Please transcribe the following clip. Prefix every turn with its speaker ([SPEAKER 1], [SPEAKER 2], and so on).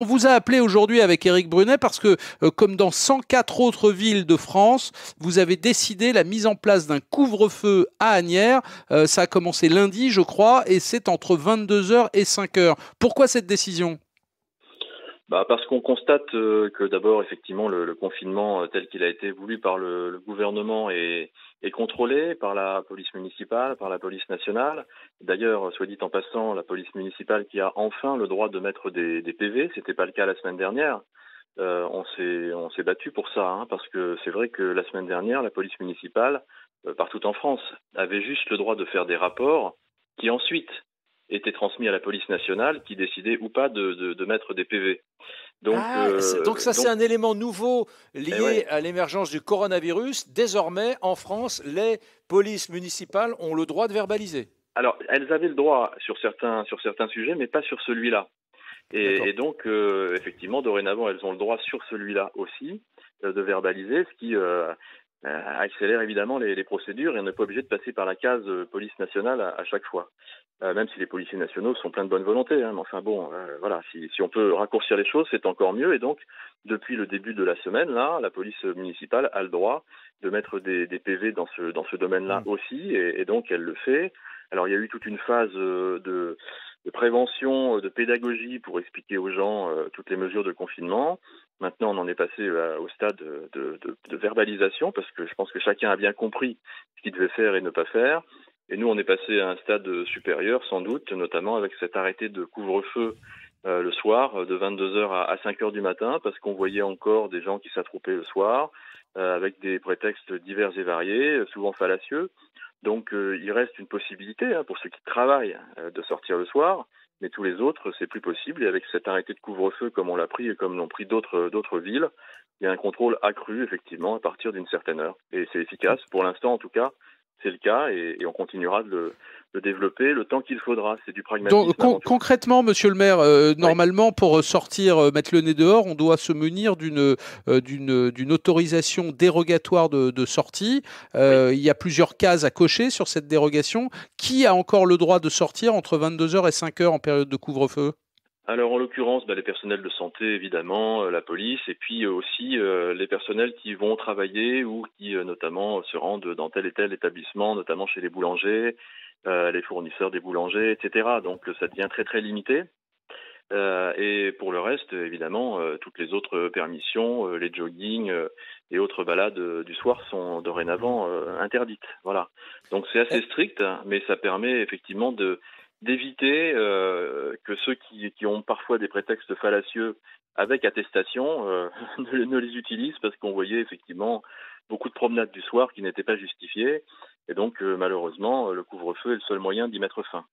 [SPEAKER 1] On vous a appelé aujourd'hui avec Éric Brunet parce que, comme dans 104 autres villes de France, vous avez décidé la mise en place d'un couvre-feu à Asnières. Ça a commencé lundi, je crois, et c'est entre 22 heures et 5 heures. Pourquoi cette décision?
[SPEAKER 2] Parce qu'on constate que d'abord, effectivement, le confinement tel qu'il a été voulu par le gouvernement est contrôlé par la police municipale, par la police nationale. D'ailleurs, soit dit en passant, la police municipale qui a enfin le droit de mettre des PV, c'était pas le cas la semaine dernière. On s'est battu pour ça, hein, parce que c'est vrai que la semaine dernière, la police municipale, partout en France, avait juste le droit de faire des rapports qui ensuite étaient transmis à la police nationale qui décidait ou pas de mettre des PV. Donc,
[SPEAKER 1] Ah, donc ça c'est un élément nouveau
[SPEAKER 2] eh
[SPEAKER 1] lié
[SPEAKER 2] ouais.
[SPEAKER 1] à l'émergence du coronavirus. Désormais, en France, les polices municipales ont le droit de verbaliser.
[SPEAKER 2] Alors, elles avaient le droit sur certains sujets, mais pas sur celui-là. Et
[SPEAKER 1] D'accord.
[SPEAKER 2] donc, effectivement, dorénavant, elles ont le droit sur celui-là aussi de verbaliser, ce qui accélère évidemment les procédures et on n'est pas obligé de passer par la case police nationale à chaque fois. Même si les policiers nationaux sont pleins de bonne volonté, hein, mais enfin bon, voilà, si on peut raccourcir les choses, c'est encore mieux. Et donc, depuis le début de la semaine, là, la police municipale a le droit de mettre des PV dans ce domaine-là
[SPEAKER 1] Hmm.
[SPEAKER 2] aussi, et donc elle le fait. Alors, il y a eu toute une phase de prévention, de pédagogie pour expliquer aux gens toutes les mesures de confinement. Maintenant, on en est passé au stade de verbalisation parce que je pense que chacun a bien compris ce qu'il devait faire et ne pas faire. Et nous, on est passé à un stade supérieur, sans doute, notamment avec cet arrêté de couvre-feu le soir, de 22 heures à 5 heures du matin, parce qu'on voyait encore des gens qui s'attroupaient le soir, avec des prétextes divers et variés, souvent fallacieux. Donc, il reste une possibilité hein, pour ceux qui travaillent de sortir le soir, mais tous les autres, c'est plus possible. Et avec cet arrêté de couvre-feu, comme on l'a pris et comme l'ont pris d'autres villes, il y a un contrôle accru, effectivement, à partir d'une certaine heure. Et c'est efficace. Pour l'instant, en tout cas, c'est le cas et on continuera de le développer le temps qu'il faudra. C'est du
[SPEAKER 1] Donc
[SPEAKER 2] pragmatisme avant tout.
[SPEAKER 1] concrètement, Monsieur le maire,
[SPEAKER 2] Oui.
[SPEAKER 1] normalement pour sortir, mettre le nez dehors, on doit se munir d'une autorisation dérogatoire de sortie.
[SPEAKER 2] Oui.
[SPEAKER 1] Il y a plusieurs cases à cocher sur cette dérogation. Qui a encore le droit de sortir entre 22 heures et 5 heures en période de couvre-feu?
[SPEAKER 2] Alors en l'occurrence, les personnels de santé évidemment, la police, et puis aussi les personnels qui vont travailler ou qui notamment se rendent dans tel et tel établissement, notamment chez les boulangers, les fournisseurs des boulangers, etc. Donc ça devient très très limité. Et pour le reste, évidemment, toutes les autres permissions, les joggings et autres balades du soir sont
[SPEAKER 1] Hmm.
[SPEAKER 2] dorénavant interdites. Voilà. Donc c'est assez
[SPEAKER 1] Eh,
[SPEAKER 2] strict, hein, mais ça permet effectivement d'éviter que ceux qui ont parfois des prétextes fallacieux avec attestation ne les utilisent parce qu'on voyait effectivement beaucoup de promenades du soir qui n'étaient pas justifiées. Et donc malheureusement, le couvre-feu est le seul moyen d'y mettre fin.